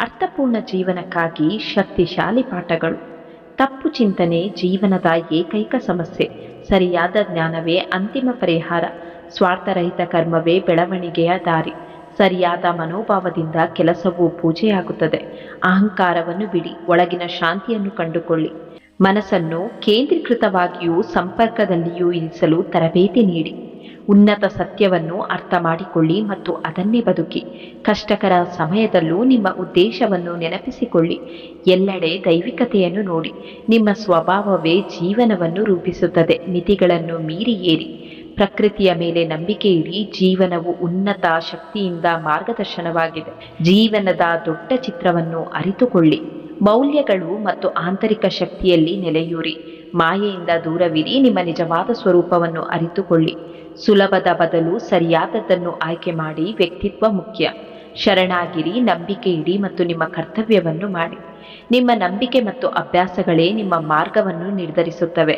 ಅರ್ಥಪೂರ್ಣ ಜೀವನಕ್ಕಾಗಿ ಶಕ್ತಿಶಾಲಿ ಪಾಠಗಳು. ತಪ್ಪು ಚಿಂತನೆ ಜೀವನದ ಏಕೈಕ ಸಮಸ್ಯೆ. ಸರಿಯಾದ ಜ್ಞಾನವೇ ಅಂತಿಮ ಪರಿಹಾರ. ಸ್ವಾರ್ಥರಹಿತ ಕರ್ಮವೇ ಬೆಳವಣಿಗೆಯ ದಾರಿ. ಸರಿಯಾದ ಮನೋಭಾವದಿಂದ ಕೆಲಸವು ಪೂಜೆಯಾಗುತ್ತದೆ. ಅಹಂಕಾರವನ್ನು ಬಿಡಿ, ಒಳಗಿನ ಶಾಂತಿಯನ್ನು ಕಂಡುಕೊಳ್ಳಿ. ಮನಸ್ಸನ್ನು ಕೇಂದ್ರೀಕೃತವಾಗಿಯೂ ಸಂಪರ್ಕದಲ್ಲಿಯೂ ಇರಿಸಲು ತರಬೇತಿ ನೀಡಿ. ಉನ್ನತ ಸತ್ಯವನ್ನು ಅರ್ಥ ಮಾಡಿಕೊಳ್ಳಿ ಮತ್ತು ಅದನ್ನೇ ಬದುಕಿ. ಕಷ್ಟಕರ ಸಮಯದಲ್ಲೂ ನಿಮ್ಮ ಉದ್ದೇಶವನ್ನು ನೆನಪಿಸಿಕೊಳ್ಳಿ. ಎಲ್ಲೆಡೆ ದೈವಿಕತೆಯನ್ನು ನೋಡಿ. ನಿಮ್ಮ ಸ್ವಭಾವವೇ ಜೀವನವನ್ನು ರೂಪಿಸುತ್ತದೆ. ಮಿತಿಗಳನ್ನು ಮೀರಿ ಏರಿ. ಪ್ರಕೃತಿಯ ಮೇಲೆ ನಂಬಿಕೆ ಇಡಿ. ಜೀವನವು ಉನ್ನತ ಶಕ್ತಿಯಿಂದ ಮಾರ್ಗದರ್ಶನವಾಗಿದೆ. ಜೀವನದ ದೊಡ್ಡ ಚಿತ್ರವನ್ನು ಅರಿತುಕೊಳ್ಳಿ. ಮೌಲ್ಯಗಳು ಮತ್ತು ಆಂತರಿಕ ಶಕ್ತಿಯಲ್ಲಿ ನೆಲೆಯೂರಿ. ಮಾಯೆಯಿಂದ ದೂರವಿರಿ. ನಿಮ್ಮ ನಿಜವಾದ ಸ್ವರೂಪವನ್ನು ಅರಿತುಕೊಳ್ಳಿ. ಸುಲಭದ ಬದಲು ಸರಿಯಾದದ್ದನ್ನು ಆಯ್ಕೆ ಮಾಡಿ. ವ್ಯಕ್ತಿತ್ವ ಮುಖ್ಯ. ಶರಣಾಗಿರಿ, ನಂಬಿಕೆ ಇಡಿ ಮತ್ತು ನಿಮ್ಮ ಕರ್ತವ್ಯವನ್ನು ಮಾಡಿ. ನಿಮ್ಮ ನಂಬಿಕೆ ಮತ್ತು ಅಭ್ಯಾಸಗಳೇ ನಿಮ್ಮ ಮಾರ್ಗವನ್ನು ನಿರ್ಧರಿಸುತ್ತವೆ.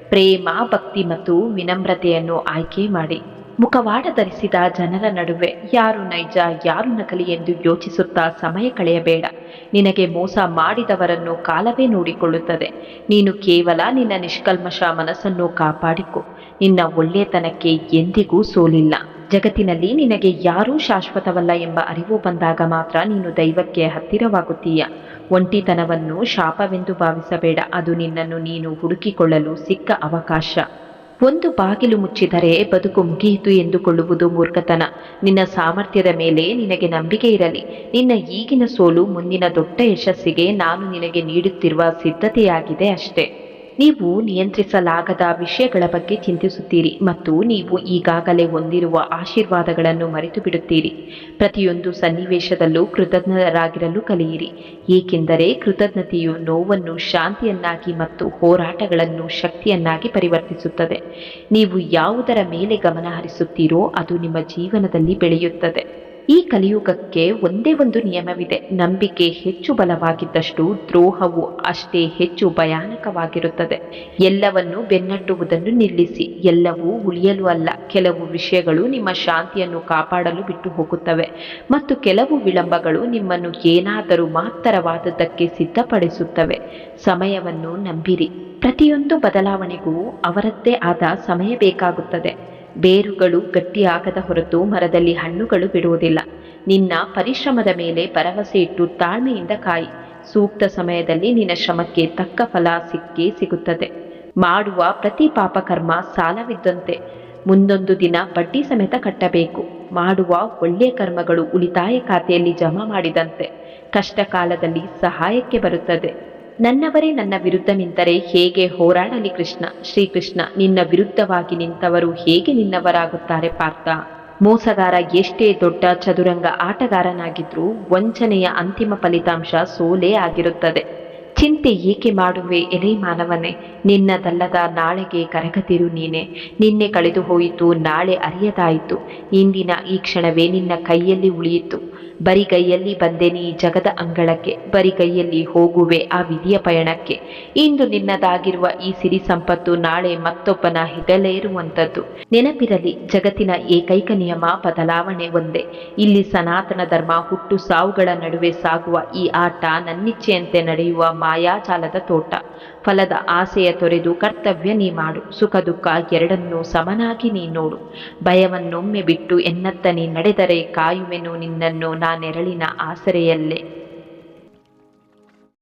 ಪ್ರೇಮ, ಭಕ್ತಿ ಮತ್ತು ವಿನಮ್ರತೆಯನ್ನು ಆಯ್ಕೆ ಮಾಡಿ. ಮುಖವಾಡ ಧರಿಸಿದ ಜನರ ನಡುವೆ ಯಾರು ನೈಜ ಯಾರು ನಕಲಿ ಎಂದು ಯೋಚಿಸುತ್ತಾ ಸಮಯ ಕಳೆಯಬೇಡ. ನಿನಗೆ ಮೋಸ ಮಾಡಿದವರನ್ನು ಕಾಲವೇ ನೋಡಿಕೊಳ್ಳುತ್ತದೆ. ನೀನು ಕೇವಲ ನಿನ್ನ ನಿಷ್ಕಲ್ಮಶ ಮನಸ್ಸನ್ನು ಕಾಪಾಡಿಕೊ. ನಿನ್ನ ಒಳ್ಳೆಯತನಕ್ಕೆ ಎಂದಿಗೂ ಸೋಲಿಲ್ಲ. ಜಗತ್ತಿನಲ್ಲಿ ನಿನಗೆ ಯಾರೂ ಶಾಶ್ವತವಲ್ಲ ಎಂಬ ಅರಿವು ಬಂದಾಗ ಮಾತ್ರ ನೀನು ದೈವಕ್ಕೆ ಹತ್ತಿರವಾಗುತ್ತೀಯ. ಒಂಟಿತನವನ್ನು ಶಾಪವೆಂದು ಭಾವಿಸಬೇಡ. ಅದು ನಿನ್ನನ್ನು ನೀನು ಹುಡುಕಿಕೊಳ್ಳಲು ಸಿಕ್ಕ ಅವಕಾಶ. ಒಂದು ಬಾಗಿಲು ಮುಚ್ಚಿದರೆ ಬದುಕು ಮುಗಿಯಿತು ಎಂದುಕೊಳ್ಳುವುದು ಮೂರ್ಖತನ. ನಿನ್ನ ಸಾಮರ್ಥ್ಯದ ಮೇಲೆ ನಿನಗೆ ನಂಬಿಕೆ ಇರಲಿ. ನಿನ್ನ ಈಗಿನ ಸೋಲು ಮುಂದಿನ ದೊಡ್ಡ ಯಶಸ್ಸಿಗೆ ನಾನು ನಿನಗೆ ನೀಡುತ್ತಿರುವ ಸಿದ್ಧತೆಯಾಗಿದೆ ಅಷ್ಟೇ. ನೀವು ನಿಯಂತ್ರಿಸಲಾಗದ ವಿಷಯಗಳ ಬಗ್ಗೆ ಚಿಂತಿಸುತ್ತೀರಿ ಮತ್ತು ನೀವು ಈಗಾಗಲೇ ಹೊಂದಿರುವ ಆಶೀರ್ವಾದಗಳನ್ನು ಮರೆತು ಬಿಡುತ್ತೀರಿ. ಪ್ರತಿಯೊಂದು ಸನ್ನಿವೇಶದಲ್ಲೂ ಕೃತಜ್ಞರಾಗಿರಲು ಕಲಿಯಿರಿ, ಏಕೆಂದರೆ ಕೃತಜ್ಞತೆಯು ನೋವನ್ನು ಶಾಂತಿಯನ್ನಾಗಿ ಮತ್ತು ಹೋರಾಟಗಳನ್ನು ಶಕ್ತಿಯನ್ನಾಗಿ ಪರಿವರ್ತಿಸುತ್ತದೆ. ನೀವು ಯಾವುದರ ಮೇಲೆ ಗಮನ ಹರಿಸುತ್ತೀರೋ ಅದು ನಿಮ್ಮ ಜೀವನದಲ್ಲಿ ಬೆಳೆಯುತ್ತದೆ. ಈ ಕಲಿಯುಗಕ್ಕೆ ಒಂದೇ ಒಂದು ನಿಯಮವಿದೆ. ನಂಬಿಕೆ ಹೆಚ್ಚು ಬಲವಾಗಿದ್ದಷ್ಟು ದ್ರೋಹವು ಅಷ್ಟೇ ಹೆಚ್ಚು ಭಯಾನಕವಾಗಿರುತ್ತದೆ. ಎಲ್ಲವನ್ನೂ ಬೆನ್ನಟ್ಟುವುದನ್ನು ನಿಲ್ಲಿಸಿ. ಎಲ್ಲವೂ ಉಳಿಯಲು ಅಲ್ಲ. ಕೆಲವು ವಿಷಯಗಳು ನಿಮ್ಮ ಶಾಂತಿಯನ್ನು ಕಾಪಾಡಲು ಬಿಟ್ಟು ಹೋಗುತ್ತವೆ ಮತ್ತು ಕೆಲವು ವಿಳಂಬಗಳು ನಿಮ್ಮನ್ನು ಏನಾದರೂ ಮಹತ್ತರವಾದದ್ದಕ್ಕೆ ಸಿದ್ಧಪಡಿಸುತ್ತವೆ. ಸಮಯವನ್ನು ನಂಬಿರಿ. ಪ್ರತಿಯೊಂದು ಬದಲಾವಣೆಗೂ ಅವರದ್ದೇ ಆದ ಸಮಯ ಬೇಕಾಗುತ್ತದೆ. ಬೇರುಗಳು ಗಟ್ಟಿಯಾಗದ ಹೊರತು ಮರದಲ್ಲಿ ಹಣ್ಣುಗಳು ಬಿಡುವುದಿಲ್ಲ. ನಿನ್ನ ಪರಿಶ್ರಮದ ಮೇಲೆ ಭರವಸೆ ಇಟ್ಟು ತಾಳ್ಮೆಯಿಂದ ಕಾಯಿ. ಸೂಕ್ತ ಸಮಯದಲ್ಲಿ ನಿನ್ನ ಶ್ರಮಕ್ಕೆ ತಕ್ಕ ಫಲ ಸಿಕ್ಕೇ ಸಿಗುತ್ತದೆ. ಮಾಡುವ ಪ್ರತಿ ಪಾಪಕರ್ಮ ಸಾಲವಿದ್ದಂತೆ. ಮುಂದೊಂದು ದಿನ ಬಡ್ಡಿ ಸಮೇತ ಕಟ್ಟಬೇಕು. ಮಾಡುವ ಒಳ್ಳೆಯ ಕರ್ಮಗಳು ಉಳಿತಾಯ ಖಾತೆಯಲ್ಲಿ ಜಮಾ ಮಾಡಿದಂತೆ. ಕಷ್ಟ ಕಾಲದಲ್ಲಿ ಸಹಾಯಕ್ಕೆ ಬರುತ್ತದೆ. ನನ್ನವರೇ ನನ್ನ ವಿರುದ್ಧ ನಿಂತರೆ ಹೇಗೆ ಹೋರಾಡಲಿ ಕೃಷ್ಣ? ಶ್ರೀಕೃಷ್ಣ, ನಿನ್ನ ವಿರುದ್ಧವಾಗಿ ನಿಂತವರು ಹೇಗೆ ನಿನ್ನವರಾಗುತ್ತಾರೆ ಪಾರ್ಥ? ಮೋಸಗಾರ ಎಷ್ಟೇ ದೊಡ್ಡ ಚದುರಂಗ ಆಟಗಾರನಾಗಿದ್ರೂ ವಂಚನೆಯ ಅಂತಿಮ ಫಲಿತಾಂಶ ಸೋಲೇ ಆಗಿರುತ್ತದೆ. ಚಿಂತೆ ಏಕೆ ಮಾಡುವೆ ಎಲೆ ಮಾನವನೇ? ನಿನ್ನದಲ್ಲದ ನಾಳೆಗೆ ಕರಗತಿರು ನೀನೆ. ನಿನ್ನೆ ಕಳೆದು ಹೋಯಿತು, ನಾಳೆ ಅರಿಯದಾಯಿತು. ಇಂದಿನ ಈ ಕ್ಷಣವೇ ನಿನ್ನ ಕೈಯಲ್ಲಿ ಉಳಿಯಿತು. ಬರಿಗೈಯಲ್ಲಿ ಬಂದೆ ನೀ ಜಗದ ಅಂಗಳಕ್ಕೆ. ಬರಿಗೈಯಲ್ಲಿ ಹೋಗುವೆ ಆ ವಿಧಿಯ ಪಯಣಕ್ಕೆ. ಇಂದು ನಿನ್ನದಾಗಿರುವ ಈ ಸಿರಿ ಸಂಪತ್ತು ನಾಳೆ ಮತ್ತೊಬ್ಬನ ಹೆಗಲೇರುವಂಥದ್ದು. ನೆನಪಿರಲಿ, ಜಗತ್ತಿನ ಏಕೈಕ ನಿಯಮ ಬದಲಾವಣೆ ಒಂದೇ. ಇಲ್ಲಿ ಸನಾತನ ಧರ್ಮ ಹುಟ್ಟು ಸಾವುಗಳ ನಡುವೆ ಸಾಗುವ ಈ ಆಟ ನನ್ನಿಚ್ಛೆಯಂತೆ ನಡೆಯುವ ಮಾಯಾಜಾಲದ ತೋಟ. ಫಲದ ಆಸೆಯ ತೊರೆದು ಕರ್ತವ್ಯ ನೀ ಮಾಡು. ಸುಖ ದುಃಖ ಎರಡನ್ನೂ ಸಮನಾಗಿ ನೀ ನೋಡು. ಭಯವನ್ನೊಮ್ಮೆ ಬಿಟ್ಟು ಎನ್ನತ್ತ ನೀ ನಡೆದರೆ ಕಾಯುವೆನು ನಿನ್ನನ್ನು ನಾನೆರಳಿನ ಆಸರೆಯಲ್ಲೇ.